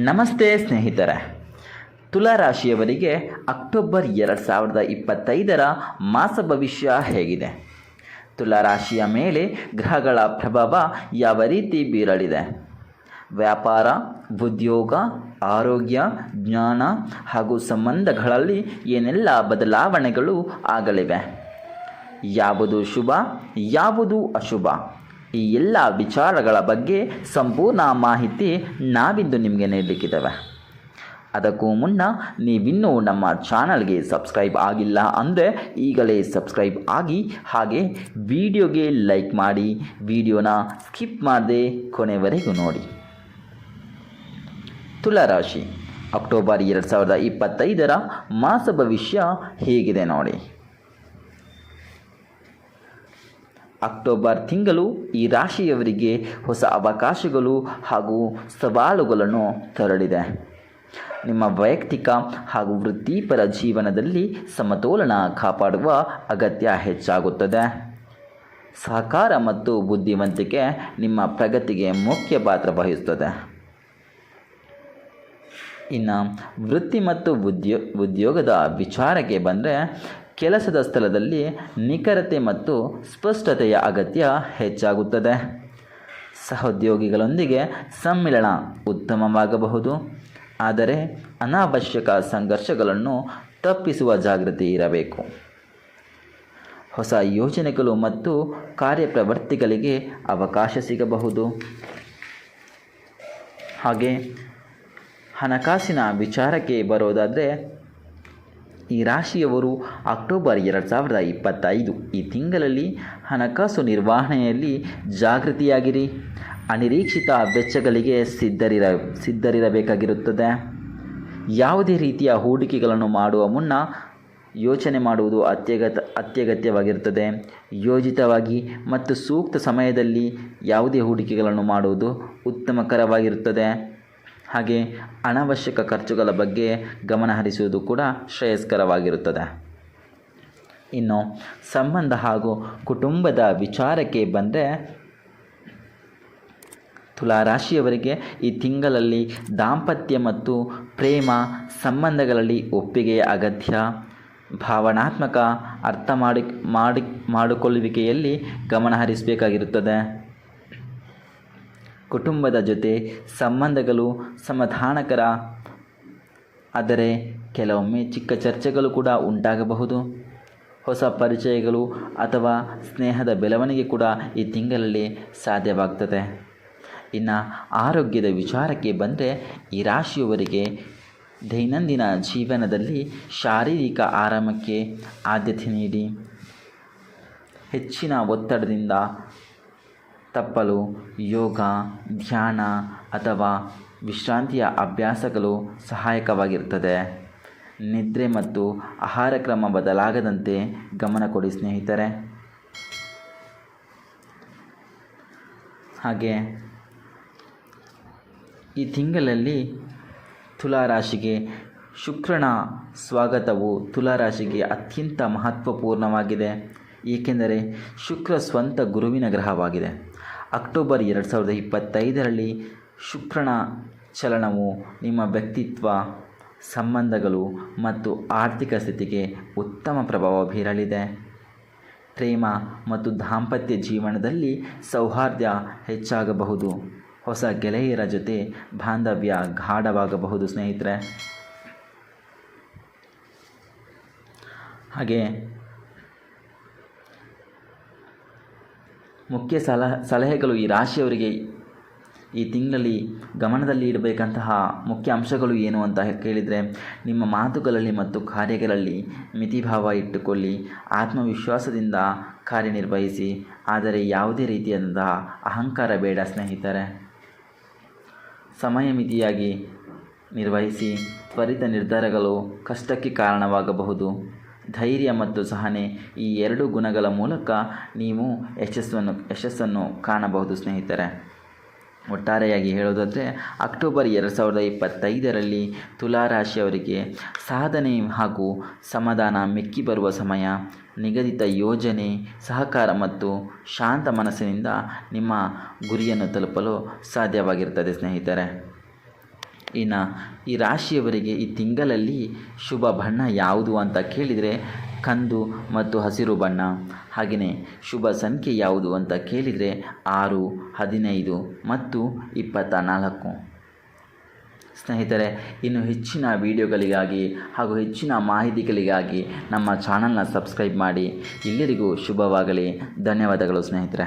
ನಮಸ್ತೆ ಸ್ನೇಹಿತರೆ. ತುಲಾ ರಾಶಿಯವರಿಗೆ ಅಕ್ಟೋಬರ್ 2025 ಮಾಸ ಭವಿಷ್ಯ ಹೇಗಿದೆ? ತುಲಾ ರಾಶಿಯ ಮೇಲೆ ಗ್ರಹಗಳ ಪ್ರಭಾವ ಯಾವ ರೀತಿ ಬೀರಲಿದೆ? ವ್ಯಾಪಾರ, ಉದ್ಯೋಗ, ಆರೋಗ್ಯ, ಜ್ಞಾನ ಹಾಗೂ ಸಂಬಂಧಗಳಲ್ಲಿ ಏನೆಲ್ಲ ಬದಲಾವಣೆಗಳು ಆಗಲಿವೆ? ಯಾವುದು ಶುಭ, ಯಾವುದು ಅಶುಭ? ಈ ಎಲ್ಲ ವಿಚಾರಗಳ ಬಗ್ಗೆ ಸಂಪೂರ್ಣ ಮಾಹಿತಿ ನಾವಿಂದು ನಿಮಗೆ ನೀಡಲಿಕ್ಕಿದ್ದೇವೆ. ಅದಕ್ಕೂ ಮುನ್ನ ನೀವಿನ್ನೂ ನಮ್ಮ ಚಾನಲ್ಗೆ ಸಬ್ಸ್ಕ್ರೈಬ್ ಆಗಿಲ್ಲ ಅಂದರೆ ಈಗಲೇ ಸಬ್ಸ್ಕ್ರೈಬ್ ಆಗಿ, ಹಾಗೆ ವಿಡಿಯೋಗೆ ಲೈಕ್ ಮಾಡಿ, ವಿಡಿಯೋನ ಸ್ಕಿಪ್ ಮಾಡದೆ ಕೊನೆವರೆಗೂ ನೋಡಿ. ತುಲಾ ರಾಶಿ ಅಕ್ಟೋಬರ್ 2025 ಮಾಸ ಭವಿಷ್ಯ ಹೇಗಿದೆ ನೋಡಿ. ಅಕ್ಟೋಬರ್ ತಿಂಗಳು ಈ ರಾಶಿಯವರಿಗೆ ಹೊಸ ಅವಕಾಶಗಳು ಹಾಗೂ ಸವಾಲುಗಳನ್ನು ತರಲಿದೆ. ನಿಮ್ಮ ವೈಯಕ್ತಿಕ ಹಾಗೂ ವೃತ್ತಿಪರ ಜೀವನದಲ್ಲಿ ಸಮತೋಲನ ಕಾಪಾಡುವ ಅಗತ್ಯ ಹೆಚ್ಚಾಗುತ್ತದೆ. ಸಹಕಾರ ಮತ್ತು ಬುದ್ಧಿವಂತಿಕೆ ನಿಮ್ಮ ಪ್ರಗತಿಗೆ ಮುಖ್ಯ ಪಾತ್ರ ವಹಿಸುತ್ತದೆ. ಇನ್ನು ವೃತ್ತಿ ಮತ್ತು ಉದ್ಯೋಗದ ವಿಚಾರಕ್ಕೆ ಬಂದರೆ, ಕೆಲಸದ ಸ್ಥಳದಲ್ಲಿ ನಿಖರತೆ ಮತ್ತು ಸ್ಪಷ್ಟತೆಯ ಅಗತ್ಯ ಹೆಚ್ಚಾಗುತ್ತದೆ. ಸಹೋದ್ಯೋಗಿಗಳೊಂದಿಗೆ ಸಮ್ಮಿಳನ ಉತ್ತಮವಾಗಬಹುದು, ಆದರೆ ಅನಾವಶ್ಯಕ ಸಂಘರ್ಷಗಳನ್ನು ತಪ್ಪಿಸುವ ಜಾಗೃತಿ ಇರಬೇಕು. ಹೊಸ ಯೋಜನೆಗಳು ಮತ್ತು ಕಾರ್ಯಪ್ರವೃತ್ತಿಗಳಿಗೆ ಅವಕಾಶ ಸಿಗಬಹುದು. ಹಾಗೆ ಹಣಕಾಸಿನ ವಿಚಾರಕ್ಕೆ ಬರೋದಾದರೆ, ಈ ರಾಶಿಯವರು ಅಕ್ಟೋಬರ್ 2025 ಈ ತಿಂಗಳಲ್ಲಿ ಹಣಕಾಸು ನಿರ್ವಹಣೆಯಲ್ಲಿ ಜಾಗೃತಿಯಾಗಿರಿ. ಅನಿರೀಕ್ಷಿತ ವೆಚ್ಚಗಳಿಗೆ ಸಿದ್ಧರಿರಬೇಕಾಗಿರುತ್ತದೆ. ಯಾವುದೇ ರೀತಿಯ ಹೂಡಿಕೆಗಳನ್ನು ಮಾಡುವ ಮುನ್ನ ಯೋಚನೆ ಮಾಡುವುದು ಅತ್ಯಗತ್ಯವಾಗಿರುತ್ತದೆ. ಯೋಜಿತವಾಗಿ ಮತ್ತು ಸೂಕ್ತ ಸಮಯದಲ್ಲಿ ಯಾವುದೇ ಹೂಡಿಕೆಗಳನ್ನು ಮಾಡುವುದು ಉತ್ತಮಕರವಾಗಿರುತ್ತದೆ. ಹಾಗೆ ಅನಾವಶ್ಯಕ ಖರ್ಚುಗಳ ಬಗ್ಗೆ ಗಮನಹರಿಸುವುದು ಕೂಡ ಶ್ರೇಯಸ್ಕರವಾಗಿರುತ್ತದೆ. ಇನ್ನು ಸಂಬಂಧ ಹಾಗೂ ಕುಟುಂಬದ ವಿಚಾರಕ್ಕೆ ಬಂದರೆ, ತುಲಾ ರಾಶಿಯವರಿಗೆ ಈ ತಿಂಗಳಲ್ಲಿ ದಾಂಪತ್ಯ ಮತ್ತು ಪ್ರೇಮ ಸಂಬಂಧಗಳಲ್ಲಿ ಒಪ್ಪಿಗೆಯ ಅಗತ್ಯ. ಭಾವನಾತ್ಮಕ ಮಾಡಿಕೊಳ್ಳುವಿಕೆಯಲ್ಲಿ ಗಮನಹರಿಸಬೇಕಾಗಿರುತ್ತದೆ. ಕುಟುಂಬದ ಜೊತೆ ಸಂಬಂಧಗಳು ಸಮಾಧಾನಕರ, ಆದರೆ ಕೆಲವೊಮ್ಮೆ ಚಿಕ್ಕ ಚರ್ಚೆಗಳು ಕೂಡ ಉಂಟಾಗಬಹುದು. ಹೊಸ ಪರಿಚಯಗಳು ಅಥವಾ ಸ್ನೇಹದ ಬೆಳವಣಿಗೆ ಕೂಡ ಈ ತಿಂಗಳಲ್ಲಿ ಸಾಧ್ಯವಾಗ್ತದೆ. ಇನ್ನು ಆರೋಗ್ಯದ ವಿಚಾರಕ್ಕೆ ಬಂದರೆ, ಈ ರಾಶಿಯವರಿಗೆ ದೈನಂದಿನ ಜೀವನದಲ್ಲಿ ಶಾರೀರಿಕ ಆರಾಮಕ್ಕೆ ಆದ್ಯತೆ ನೀಡಿ. ಹೆಚ್ಚಿನ ಒತ್ತಡದಿಂದ ತಪ್ಪಲು ಯೋಗ, ಧ್ಯಾನ ಅಥವಾ ವಿಶ್ರಾಂತಿಯ ಅಭ್ಯಾಸಗಳು ಸಹಾಯಕವಾಗಿರುತ್ತದೆ. ನಿದ್ರೆ ಮತ್ತು ಆಹಾರ ಕ್ರಮ ಬದಲಾಗದಂತೆ ಗಮನ ಕೊಡಿ ಸ್ನೇಹಿತರೆ. ಹಾಗೆ ಈ ತಿಂಗಳಲ್ಲಿ ತುಲಾ ರಾಶಿಗೆ ಶುಕ್ರನ ಸ್ವಾಗತವು ತುಲಾ ರಾಶಿಗೆ ಅತ್ಯಂತ ಮಹತ್ವಪೂರ್ಣವಾಗಿದೆ, ಏಕೆಂದರೆ ಶುಕ್ರ ಸ್ವಂತ ಗುರುವಿನ ಗ್ರಹವಾಗಿದೆ. ಅಕ್ಟೋಬರ್ 2025 ಶುಕ್ರನ ಚಲನವು ನಿಮ್ಮ ವ್ಯಕ್ತಿತ್ವ, ಸಂಬಂಧಗಳು ಮತ್ತು ಆರ್ಥಿಕ ಸ್ಥಿತಿಗೆ ಉತ್ತಮ ಪ್ರಭಾವ ಬೀರಲಿದೆ. ಪ್ರೇಮ ಮತ್ತು ದಾಂಪತ್ಯ ಜೀವನದಲ್ಲಿ ಸೌಹಾರ್ದ ಹೆಚ್ಚಾಗಬಹುದು. ಹೊಸ ಗೆಳೆಯರ ಜೊತೆ ಬಾಂಧವ್ಯ ಗಾಢವಾಗಬಹುದು ಸ್ನೇಹಿತರೆ. ಹಾಗೆ ಮುಖ್ಯ ಸಲಹೆಗಳು ಈ ರಾಶಿಯವರಿಗೆ ಈ ತಿಂಗಳಲ್ಲಿ ಗಮನದಲ್ಲಿ ಇಡಬೇಕಂತಹ ಮುಖ್ಯ ಅಂಶಗಳು ಏನು ಅಂತ ಕೇಳಿದರೆ, ನಿಮ್ಮ ಮಾತುಗಳಲ್ಲಿ ಮತ್ತು ಕಾರ್ಯಗಳಲ್ಲಿ ಮಿತಿಭಾವ ಇಟ್ಟುಕೊಳ್ಳಿ. ಆತ್ಮವಿಶ್ವಾಸದಿಂದ ಕಾರ್ಯನಿರ್ವಹಿಸಿ, ಆದರೆ ಯಾವುದೇ ರೀತಿಯಾದಂತಹ ಅಹಂಕಾರ ಬೇಡ ಸ್ನೇಹಿತರೆ. ಸಮಯ ಮಿತಿಯಾಗಿ ನಿರ್ವಹಿಸಿ. ತ್ವರಿತ ನಿರ್ಧಾರಗಳು ಕಷ್ಟಕ್ಕೆ ಕಾರಣವಾಗಬಹುದು. ಧೈರ್ಯ ಮತ್ತು ಸಹನೆ, ಈ ಎರಡು ಗುಣಗಳ ಮೂಲಕ ನೀವು ಯಶಸ್ಸನ್ನು ಕಾಣಬಹುದು ಸ್ನೇಹಿತರೆ. ಒಟ್ಟಾರೆಯಾಗಿ ಹೇಳೋದಾದರೆ, ಅಕ್ಟೋಬರ್ 2025 ತುಲಾ ರಾಶಿಯವರಿಗೆ ಸಾಧನೆ ಹಾಗೂ ಸಮಾಧಾನ ಮಿಕ್ಕಿ ಬರುವ ಸಮಯ. ನಿಗದಿತ ಯೋಜನೆ, ಸಹಕಾರ ಮತ್ತು ಶಾಂತ ಮನಸ್ಸಿನಿಂದ ನಿಮ್ಮ ಗುರಿಯನ್ನು ತಲುಪಲು ಸಾಧ್ಯವಾಗಿರುತ್ತದೆ ಸ್ನೇಹಿತರೆ. ಇನ್ನು ಈ ರಾಶಿಯವರಿಗೆ ಈ ತಿಂಗಳಲ್ಲಿ ಶುಭ ಬಣ್ಣ ಯಾವುದು ಅಂತ ಕೇಳಿದರೆ ಕಂದು ಮತ್ತು ಹಸಿರು ಬಣ್ಣ. ಹಾಗೆಯೇ ಶುಭ ಸಂಖ್ಯೆ ಯಾವುದು ಅಂತ ಕೇಳಿದರೆ 6, 15 ಮತ್ತು 24. ಸ್ನೇಹಿತರೆ, ಇನ್ನು ಹೆಚ್ಚಿನ ವಿಡಿಯೋಗಳಿಗಾಗಿ ಹಾಗೂ ಹೆಚ್ಚಿನ ಮಾಹಿತಿಗಳಿಗಾಗಿ ನಮ್ಮ ಚಾನಲ್ನ ಸಬ್ಸ್ಕ್ರೈಬ್ ಮಾಡಿ. ಎಲ್ಲರಿಗೂ ಶುಭವಾಗಲಿ. ಧನ್ಯವಾದಗಳು ಸ್ನೇಹಿತರೆ.